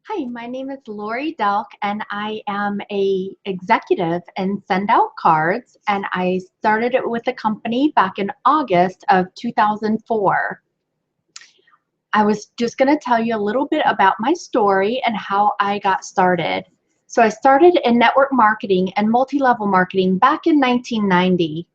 Hi, my name is Laurie Delk, and I am a executive and send out cards. And I started it with the company back in August of 2004. I was just going to tell you a little bit about my story and how I got started. So I started in network marketing and multi-level marketing back in 1990.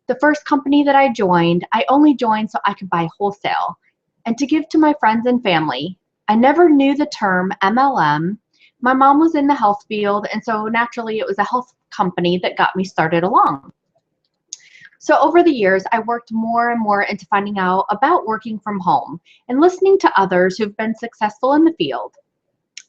The first company that I only joined so I could buy wholesale and to give to my friends and family. I never knew the term MLM. My mom was in the health field, and so naturally it was a health company that got me started along. So over the years, I worked more and more into finding out about working from home and listening to others who've been successful in the field.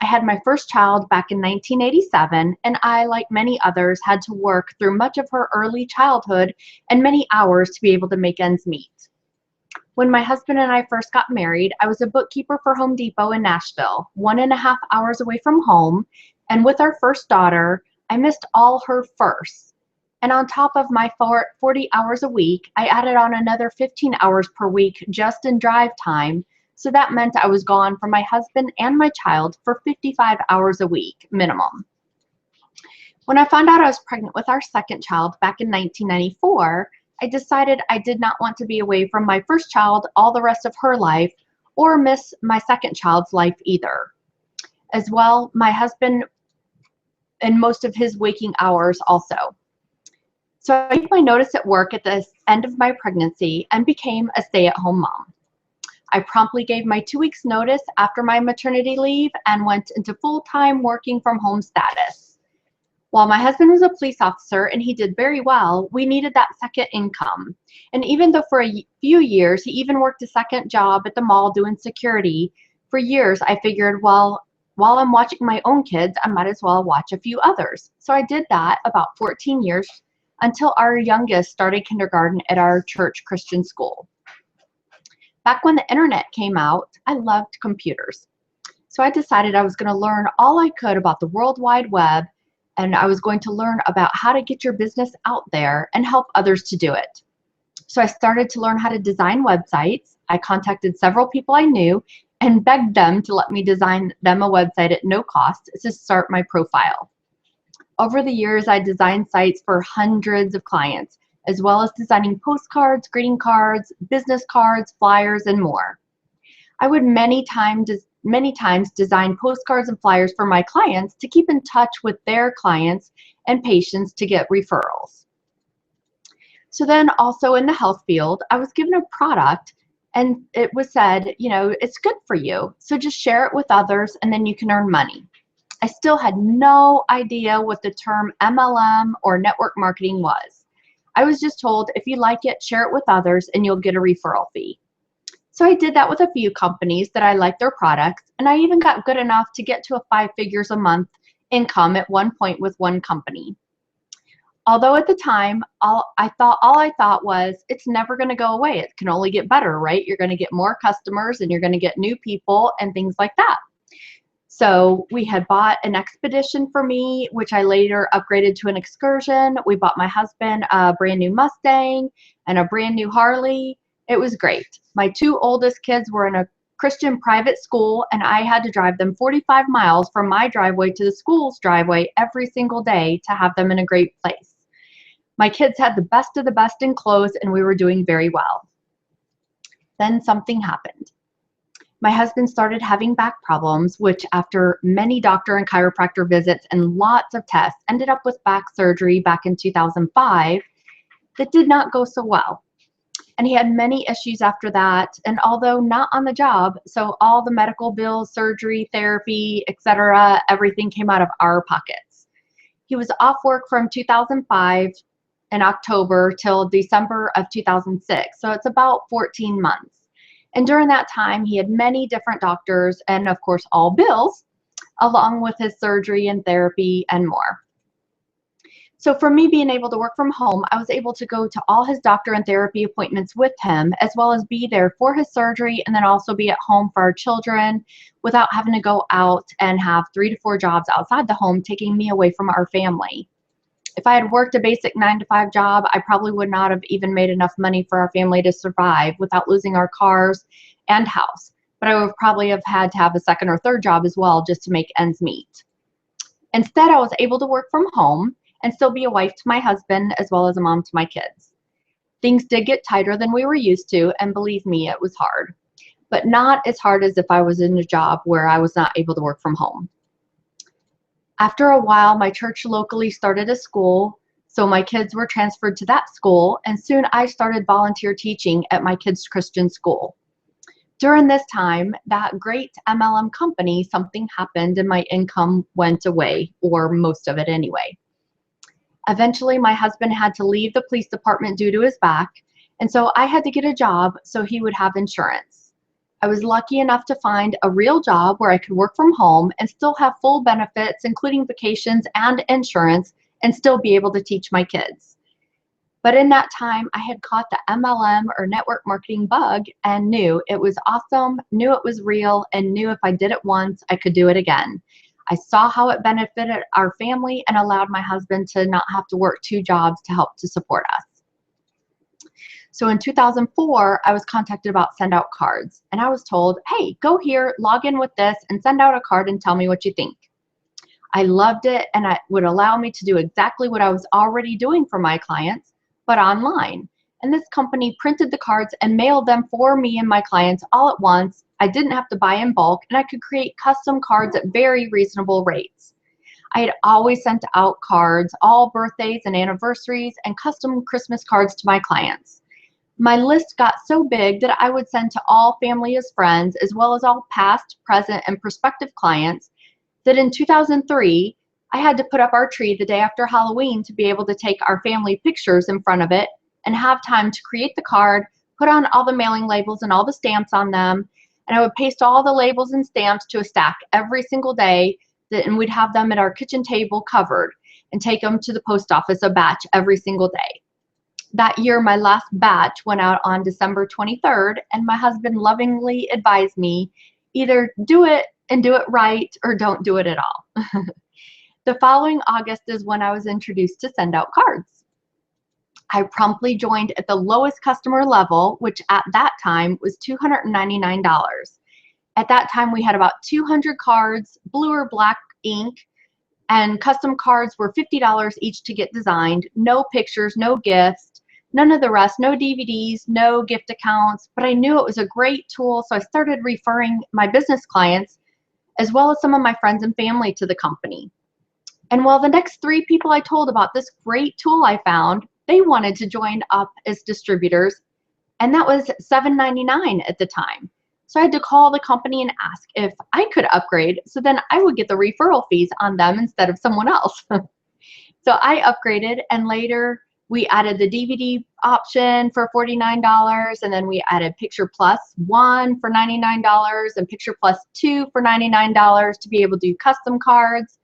I had my first child back in 1987, and I, like many others, had to work through much of her early childhood and many hours to be able to make ends meet. When my husband and I first got married, I was a bookkeeper for Home Depot in Nashville, 1.5 hours away from home, and with our first daughter, I missed all her firsts. And on top of my 40 hours a week, I added on another 15 hours per week just in drive time, so that meant I was gone from my husband and my child for 55 hours a week minimum. When I found out I was pregnant with our second child back in 1994, I decided I did not want to be away from my first child all the rest of her life or miss my second child's life either. As well, my husband and most of his waking hours also. So I gave my notice at work at the end of my pregnancy and became a stay-at-home mom. I promptly gave my 2 weeks notice after my maternity leave and went into full-time working from home status. While my husband was a police officer and he did very well, we needed that second income. And even though for a few years he even worked a second job at the mall doing security, for years I figured, well, while I'm watching my own kids, I might as well watch a few others. So I did that about 14 years until our youngest started kindergarten at our church Christian school. Back when the internet came out, I loved computers. So I decided I was going to learn all I could about the World Wide Web, and I was going to learn about how to get your business out there and help others to do it. So I started to learn how to design websites. I contacted several people I knew and begged them to let me design them a website at no cost to start my profile. Over the years, I designed sites for hundreds of clients, as well as designing postcards, greeting cards, business cards, flyers, and more. I would many times design postcards and flyers for my clients to keep in touch with their clients and patients to get referrals. So then also in the health field, I was given a product and it was said, it's good for you. So just share it with others and then you can earn money. I still had no idea what the term MLM or network marketing was. I was just told, if you like it, share it with others and you'll get a referral fee. So I did that with a few companies that I liked their products, and I even got good enough to get to a 5 figures a month income at one point with one company. Although at the time, all I thought was, it's never going to go away. It can only get better, right? You're going to get more customers and you're going to get new people and things like that. So we had bought an expedition for me, which I later upgraded to an excursion. We bought my husband a brand new Mustang and a brand new Harley. It was great. My 2 oldest kids were in a Christian private school, and I had to drive them 45 miles from my driveway to the school's driveway every single day to have them in a great place. My kids had the best of the best in clothes, and we were doing very well. Then something happened. My husband started having back problems, which after many doctor and chiropractor visits and lots of tests, ended up with back surgery back in 2005 that did not go so well. And he had many issues after that, and although not on the job, so all the medical bills, surgery, therapy, etc., everything came out of our pockets. He was off work from 2005 in October till December of 2006, so it's about 14 months. And during that time, he had many different doctors and, of course, all bills, along with his surgery and therapy and more. So for me being able to work from home, I was able to go to all his doctor and therapy appointments with him, as well as be there for his surgery and then also be at home for our children without having to go out and have 3 to 4 jobs outside the home, taking me away from our family. If I had worked a basic 9-to-5 job, I probably would not have even made enough money for our family to survive without losing our cars and house. but I would probably have had to have a second or third job as well just to make ends meet. Instead, I was able to work from home and still be a wife to my husband as well as a mom to my kids. Things did get tighter than we were used to, and believe me, it was hard, but not as hard as if I was in a job where I was not able to work from home. After a while, my church locally started a school, so my kids were transferred to that school, and soon I started volunteer teaching at my kids' Christian school. During this time, that great MLM company, something happened and my income went away, or most of it anyway. Eventually, my husband had to leave the police department due to his back, and so I had to get a job so he would have insurance. I was lucky enough to find a real job where I could work from home and still have full benefits, including vacations and insurance, and still be able to teach my kids. But in that time, I had caught the MLM or network marketing bug and knew it was awesome, knew it was real, and knew if I did it once, I could do it again. I saw how it benefited our family and allowed my husband to not have to work 2 jobs to help to support us. So in 2004, I was contacted about send out cards, and I was told, hey, go here, log in with this, and send out a card and tell me what you think. I loved it, and it would allow me to do exactly what I was already doing for my clients, but online. And this company printed the cards and mailed them for me and my clients all at once. I didn't have to buy in bulk, and I could create custom cards at very reasonable rates. I had always sent out cards, all birthdays and anniversaries, and custom Christmas cards to my clients. My list got so big that I would send to all family as friends, as well as all past, present, and prospective clients, that in 2003, I had to put up our tree the day after Halloween to be able to take our family pictures in front of it and have time to create the card, put on all the mailing labels and all the stamps on them, and I would paste all the labels and stamps to a stack every single day, and we'd have them at our kitchen table covered and take them to the post office, a batch every single day. That year, my last batch went out on December 23rd, and my husband lovingly advised me, either do it and do it right or don't do it at all. The following August is when I was introduced to send out cards. I promptly joined at the lowest customer level, which at that time was $299. At that time, we had about 200 cards, blue or black ink, and custom cards were $50 each to get designed, no pictures, no gifts, none of the rest, no DVDs, no gift accounts, but I knew it was a great tool, so I started referring my business clients as well as some of my friends and family to the company. And well, the next 3 people I told about this great tool I found, they wanted to join up as distributors, and that was $7.99 at the time. So I had to call the company and ask if I could upgrade, so then I would get the referral fees on them instead of someone else. So I upgraded, and later we added the DVD option for $49, and then we added Picture Plus 1 for $99 and Picture Plus 2 for $99 to be able to do custom cards.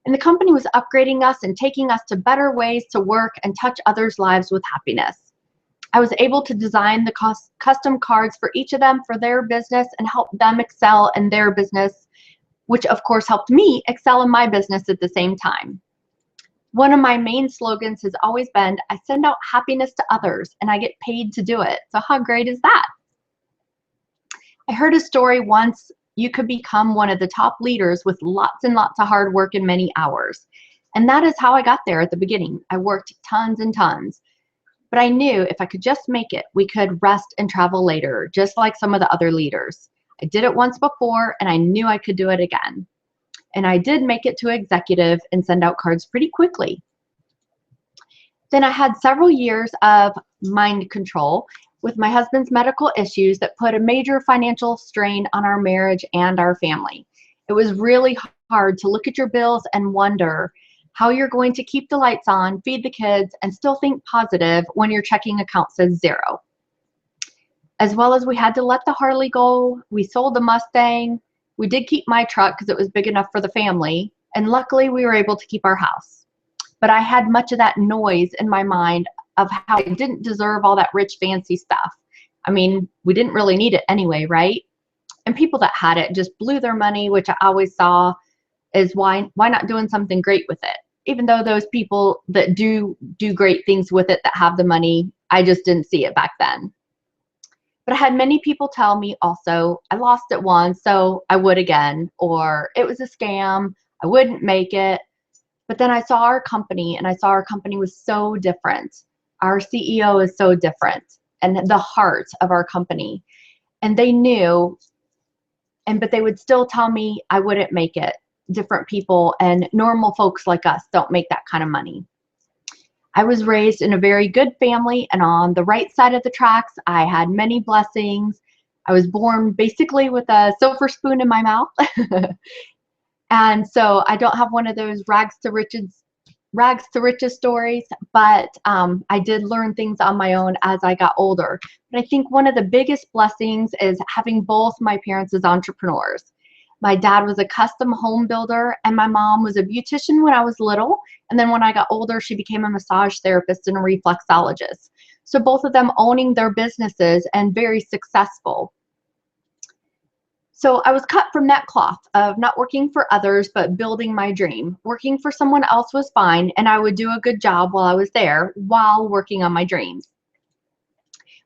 And the company was upgrading us and taking us to better ways to work and touch others' lives with happiness. I was able to design the custom cards for each of them for their business and help them excel in their business, which of course helped me excel in my business at the same time. One of my main slogans has always been, I send out happiness to others and I get paid to do it. So how great is that? I heard a story once, you could become one of the top leaders with lots and lots of hard work and many hours. And that is how I got there at the beginning. I worked tons and tons. But I knew if I could just make it, we could rest and travel later, just like some of the other leaders. I did it once before, and I knew I could do it again. And I did make it to executive and send out cards pretty quickly. Then I had several years of mind control with my husband's medical issues that put a major financial strain on our marriage and our family. It was really hard to look at your bills and wonder how you're going to keep the lights on, feed the kids, and still think positive when your checking account says 0. As well as we had to let the Harley go, we sold the Mustang, we did keep my truck because it was big enough for the family, and luckily we were able to keep our house. But I had much of that noise in my mind of how I didn't deserve all that rich, fancy stuff. I mean, we didn't really need it anyway, right? And people that had it just blew their money, which I always saw is why not doing something great with it? Even though those people that do great things with it that have the money, I just didn't see it back then. But I had many people tell me also, I lost it once, so I would again, or it was a scam, I wouldn't make it. But then I saw our company, and I saw our company was so different. Our CEO is so different, and the heart of our company. And they knew, but they would still tell me I wouldn't make it. Different people and normal folks like us don't make that kind of money. I was raised in a very good family and on the right side of the tracks. I had many blessings. I was born basically with a silver spoon in my mouth. And so I don't have one of those rags to riches stories, but I did learn things on my own as I got older. But I think one of the biggest blessings is having both my parents as entrepreneurs. My dad was a custom home builder, and my mom was a beautician when I was little. And then when I got older, she became a massage therapist and a reflexologist. So both of them owning their businesses and very successful. So I was cut from that cloth of not working for others, but building my dream. Working for someone else was fine, and I would do a good job while I was there while working on my dreams.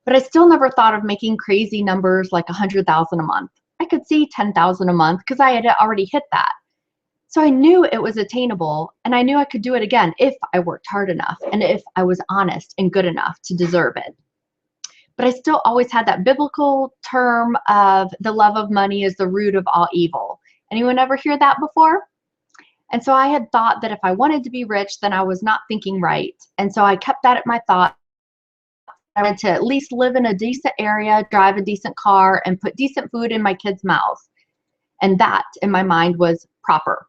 But I still never thought of making crazy numbers like 100,000 a month. I could see 10,000 a month because I had already hit that. So I knew it was attainable, and I knew I could do it again if I worked hard enough and if I was honest and good enough to deserve it. But I still always had that biblical term of the love of money is the root of all evil. Anyone ever hear that before? And so I had thought that if I wanted to be rich, then I was not thinking right. And so I kept that at my thought. I wanted to at least live in a decent area, drive a decent car, and put decent food in my kids' mouths. And that, in my mind, was proper.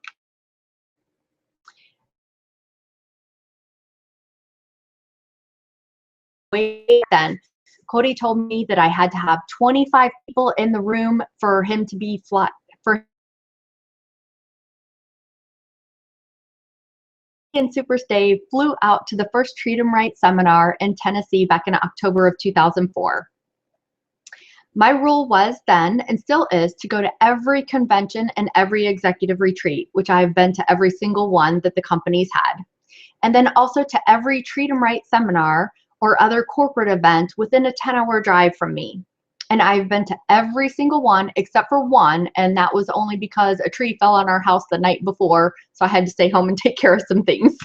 Way then, Cody told me that I had to have 25 people in the room for him to be flat. For and Super Stave flew out to the first Treat 'em Right seminar in Tennessee back in October of 2004. My rule was then, and still is, to go to every convention and every executive retreat, which I've been to every single one that the company's had. And then also to every Treat 'em Right seminar or other corporate event within a 10-hour drive from me. And I've been to every single one except for one, and that was only because a tree fell on our house the night before, so I had to stay home and take care of some things.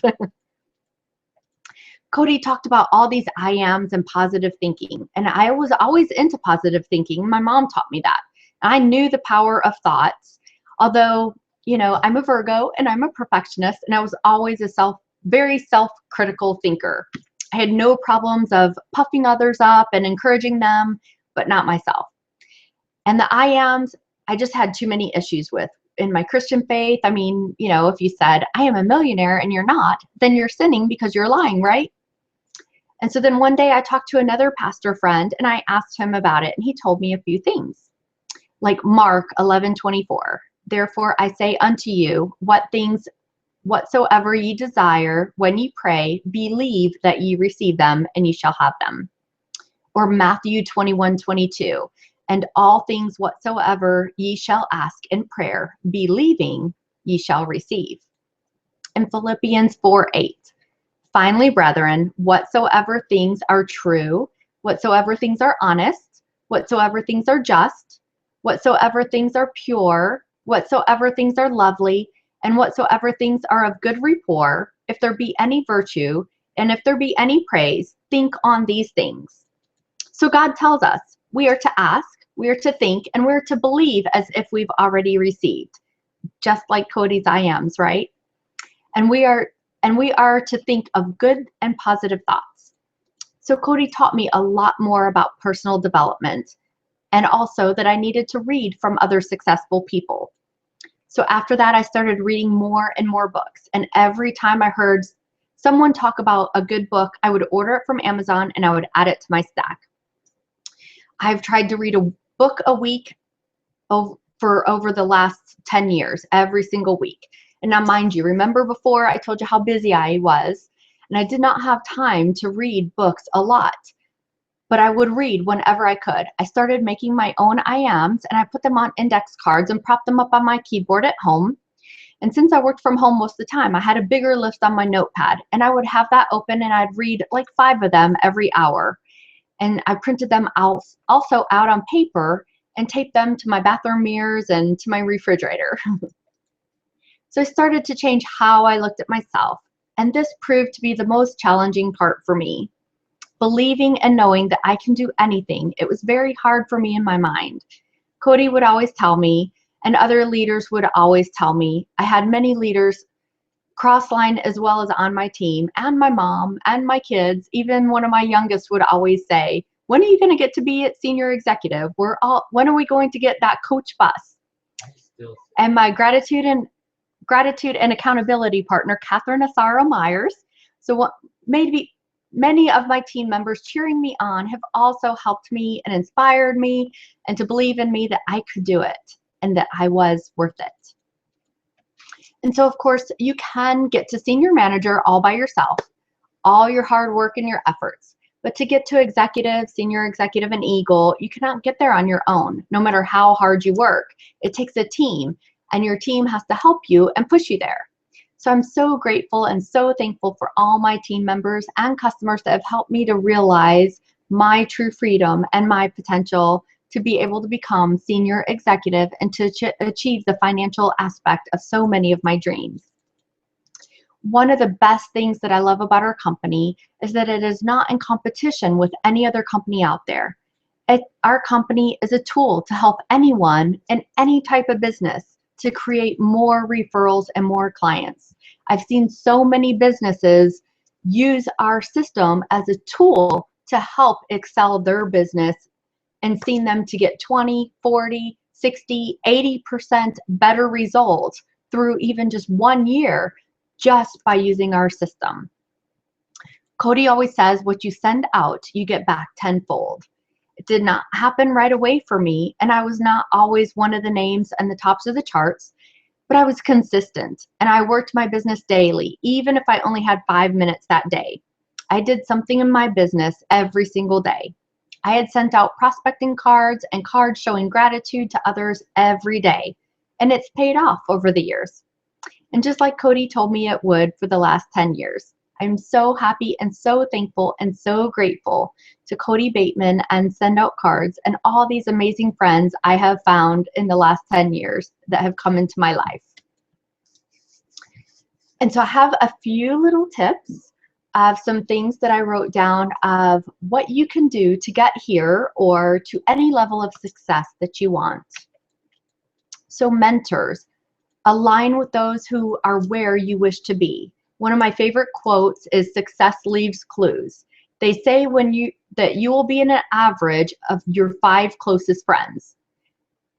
Cody talked about all these I ams and positive thinking, and I was always into positive thinking. My mom taught me that. I knew the power of thoughts, although, I'm a Virgo and I'm a perfectionist, and I was always a very self-critical thinker. I had no problems of puffing others up and encouraging them, but not myself. And the I ams, I just had too many issues with. In my Christian faith, if you said, I am a millionaire and you're not, then you're sinning because you're lying, right? And so then one day I talked to another pastor friend and I asked him about it, and he told me a few things. Like Mark 11:24. Therefore I say unto you, whatsoever ye desire when ye pray, believe that ye receive them, and ye shall have them. Or Matthew 21:22. And all things whatsoever ye shall ask in prayer, believing ye shall receive. And Philippians 4:8. Finally, brethren, whatsoever things are true, whatsoever things are honest, whatsoever things are just, whatsoever things are pure, whatsoever things are lovely, and whatsoever things are of good rapport, if there be any virtue, and if there be any praise, think on these things. So God tells us we are to ask, we are to think, and we're to believe as if we've already received, just like Cody's I ams, right? And we are to think of good and positive thoughts. So Cody taught me a lot more about personal development, and also that I needed to read from other successful people. So after that, I started reading more and more books. And every time I heard someone talk about a good book, I would order it from Amazon and I would add it to my stack. I've tried to read a book a week for over the last 10 years, every single week. And now, mind you, remember before I told you how busy I was, and I did not have time to read books a lot, but I would read whenever I could. I started making my own I ams, and I put them on index cards and propped them up on my keyboard at home. And since I worked from home most of the time, I had a bigger list on my notepad, and I would have that open and I'd read like 5 of them every hour. And I printed them out also out on paper and taped them to my bathroom mirrors and to my refrigerator. So I started to change how I looked at myself, and this proved to be the most challenging part for me. Believing and knowing that I can do anything, it was very hard for me in my mind. Cody would always tell me, and other leaders would always tell me. I had many leaders cross-line as well as on my team, and my mom and my kids. Even one of my youngest would always say, when are you going to get to be at senior executive? When are we going to get that coach bus? And my gratitude and accountability partner, Catherine Asaro Myers. So what many of my team members cheering me on have also helped me and inspired me and to believe in me that I could do it and that I was worth it. And so, of course, you can get to senior manager all by yourself, all your hard work and your efforts. But to get to executive, senior executive, and Eagle, you cannot get there on your own, no matter how hard you work. It takes a team, and your team has to help you and push you there. So I'm so grateful and so thankful for all my team members and customers that have helped me to realize my true freedom and my potential to be able to become senior executive and to achieve the financial aspect of so many of my dreams. One of the best things that I love about our company is that it is not in competition with any other company out there. Our company is a tool to help anyone in any type of business to create more referrals and more clients. I've seen so many businesses use our system as a tool to help excel their business and seen them to get 20, 40, 60, 80% better results through even just 1 year just by using our system. Cody always says, what you send out, you get back tenfold. It did not happen right away for me, and I was not always one of the names and the tops of the charts, but I was consistent, and I worked my business daily, even if I only had 5 minutes that day. I did something in my business every single day. I had sent out prospecting cards and cards showing gratitude to others every day, and it's paid off over the years. And just like Cody told me it would for the last 10 years. I'm so happy and so thankful and so grateful to Cody Bateman and Send Out Cards and all these amazing friends I have found in the last 10 years that have come into my life. And so I have a few little tips of some things that I wrote down of what you can do to get here or to any level of success that you want. So mentors, align with those who are where you wish to be. One of my favorite quotes is success leaves clues. They say that you will be in an average of your 5 closest friends.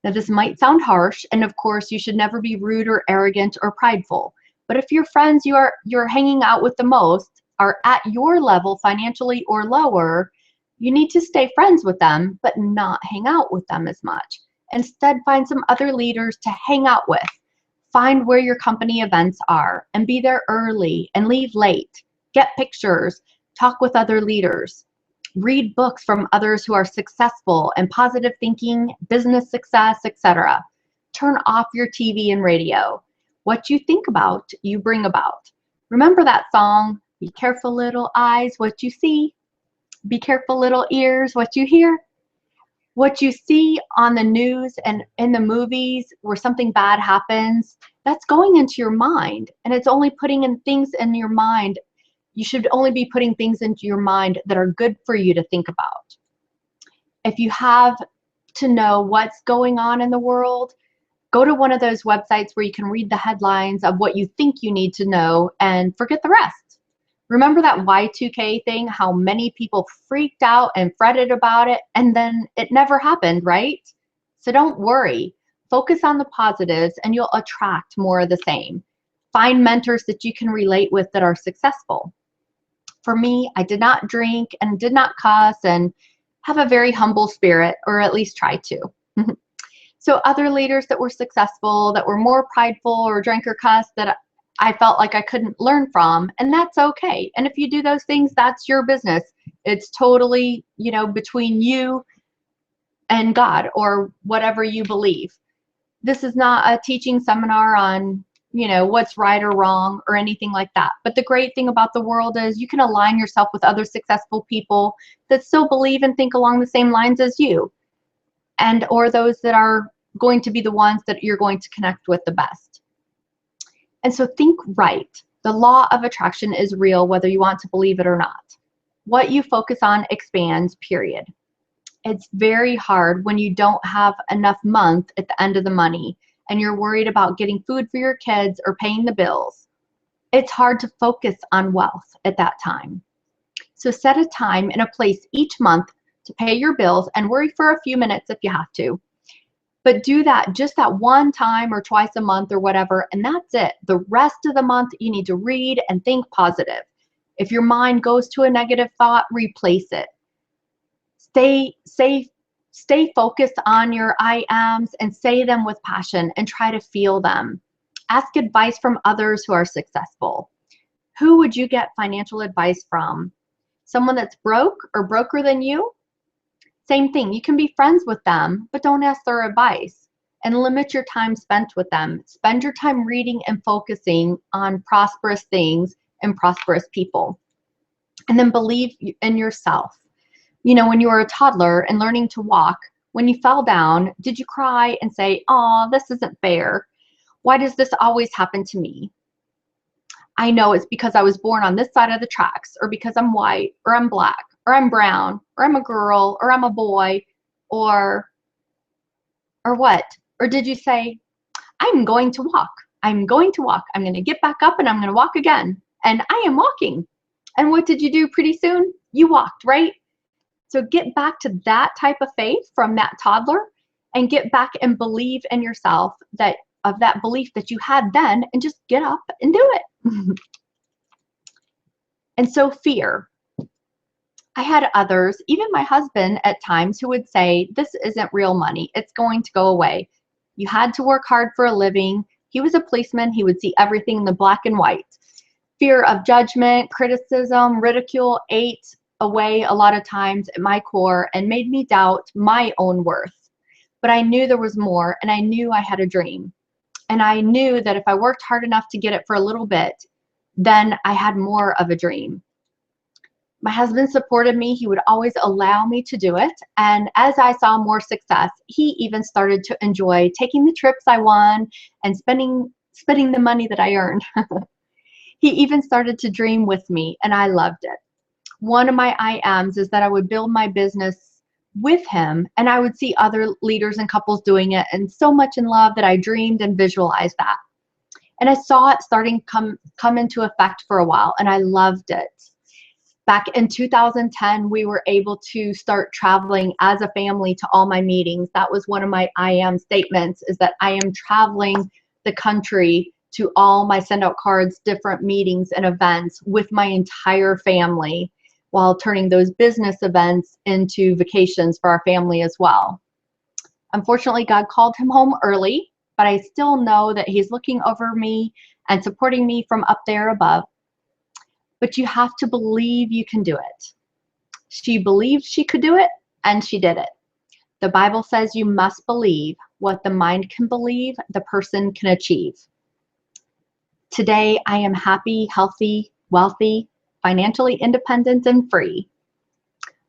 Now this might sound harsh, and of course you should never be rude or arrogant or prideful. But if your friends you're hanging out with the most are at your level financially or lower, you need to stay friends with them, but not hang out with them as much. Instead, find some other leaders to hang out with. Find where your company events are and be there early and leave late. Get pictures, talk with other leaders, read books from others who are successful and positive thinking, business success, etc. Turn off your TV and radio. What you think about, you bring about. Remember that song, be careful little eyes, what you see. Be careful little ears, what you hear. What you see on the news and in the movies where something bad happens, that's going into your mind, and it's only putting in things in your mind. You should only be putting things into your mind that are good for you to think about. If you have to know what's going on in the world, go to one of those websites where you can read the headlines of what you think you need to know and forget the rest. Remember that Y2K thing, how many people freaked out and fretted about it, and then it never happened, right? So don't worry. Focus on the positives, and you'll attract more of the same. Find mentors that you can relate with that are successful. For me, I did not drink and did not cuss and have a very humble spirit, or at least try to. So other leaders that were successful, that were more prideful or drank or cussed, that I felt like I couldn't learn from, and that's okay. And if you do those things, that's your business. It's totally, between you and God or whatever you believe. This is not a teaching seminar on what's right or wrong or anything like that. But the great thing about the world is you can align yourself with other successful people that still believe and think along the same lines as you, and or those that are going to be the ones that you're going to connect with the best. And so think right. The law of attraction is real whether you want to believe it or not. What you focus on expands, period. It's very hard when you don't have enough month at the end of the money and you're worried about getting food for your kids or paying the bills. It's hard to focus on wealth at that time. So set a time and a place each month to pay your bills and worry for a few minutes if you have to. But do that just that one time or twice a month or whatever, and that's it. The rest of the month, you need to read and think positive. If your mind goes to a negative thought, replace it. Stay focused on your I ams and say them with passion and try to feel them. Ask advice from others who are successful. Who would you get financial advice from? Someone that's broke or broker than you? Same thing. You can be friends with them, but don't ask their advice, and limit your time spent with them. Spend your time reading and focusing on prosperous things and prosperous people. And then believe in yourself. When you were a toddler and learning to walk, when you fell down, did you cry and say, "Oh, this isn't fair. Why does this always happen to me? I know it's because I was born on this side of the tracks, or because I'm white, or I'm black, or I'm brown, or I'm a girl, or I'm a boy, or what?" Or did you say, "I'm going to walk. I'm going to walk. I'm going to get back up and I'm going to walk again. And I am walking." And what did you do pretty soon? You walked, right? So get back to that type of faith from that toddler and get back and believe in yourself, that belief that you had then, and just get up and do it. And so fear. I had others, even my husband at times, who would say, "This isn't real money. It's going to go away. You had to work hard for a living." He was a policeman. He would see everything in the black and white. Fear of judgment, criticism, ridicule ate away a lot of times at my core and made me doubt my own worth. But I knew there was more, and I knew I had a dream. And I knew that if I worked hard enough to get it for a little bit, then I had more of a dream. My husband supported me. He would always allow me to do it. And as I saw more success, he even started to enjoy taking the trips I won and spending the money that I earned. He even started to dream with me, and I loved it. One of my I ams is that I would build my business with him, and I would see other leaders and couples doing it, and so much in love that I dreamed and visualized that. And I saw it starting come into effect for a while, and I loved it. Back in 2010, we were able to start traveling as a family to all my meetings. That was one of my I am statements, is that I am traveling the country to all my send out cards, different meetings and events with my entire family, while turning those business events into vacations for our family as well. Unfortunately, God called him home early, but I still know that he's looking over me and supporting me from up there above. But you have to believe you can do it. She believed she could do it, and she did it. The Bible says you must believe. What the mind can believe, the person can achieve. Today, I am happy, healthy, wealthy, financially independent, and free.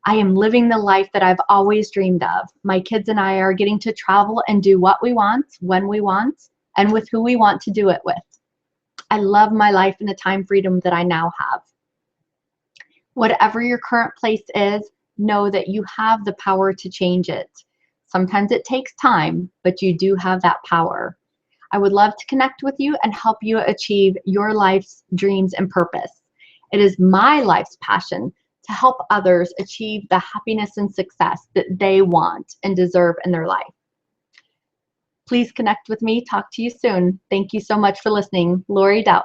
I am living the life that I've always dreamed of. My kids and I are getting to travel and do what we want, when we want, and with who we want to do it with. I love my life and the time freedom that I now have. Whatever your current place is, know that you have the power to change it. Sometimes it takes time, but you do have that power. I would love to connect with you and help you achieve your life's dreams and purpose. It is my life's passion to help others achieve the happiness and success that they want and deserve in their life. Please connect with me. Talk to you soon. Thank you so much for listening. Laurie Delk.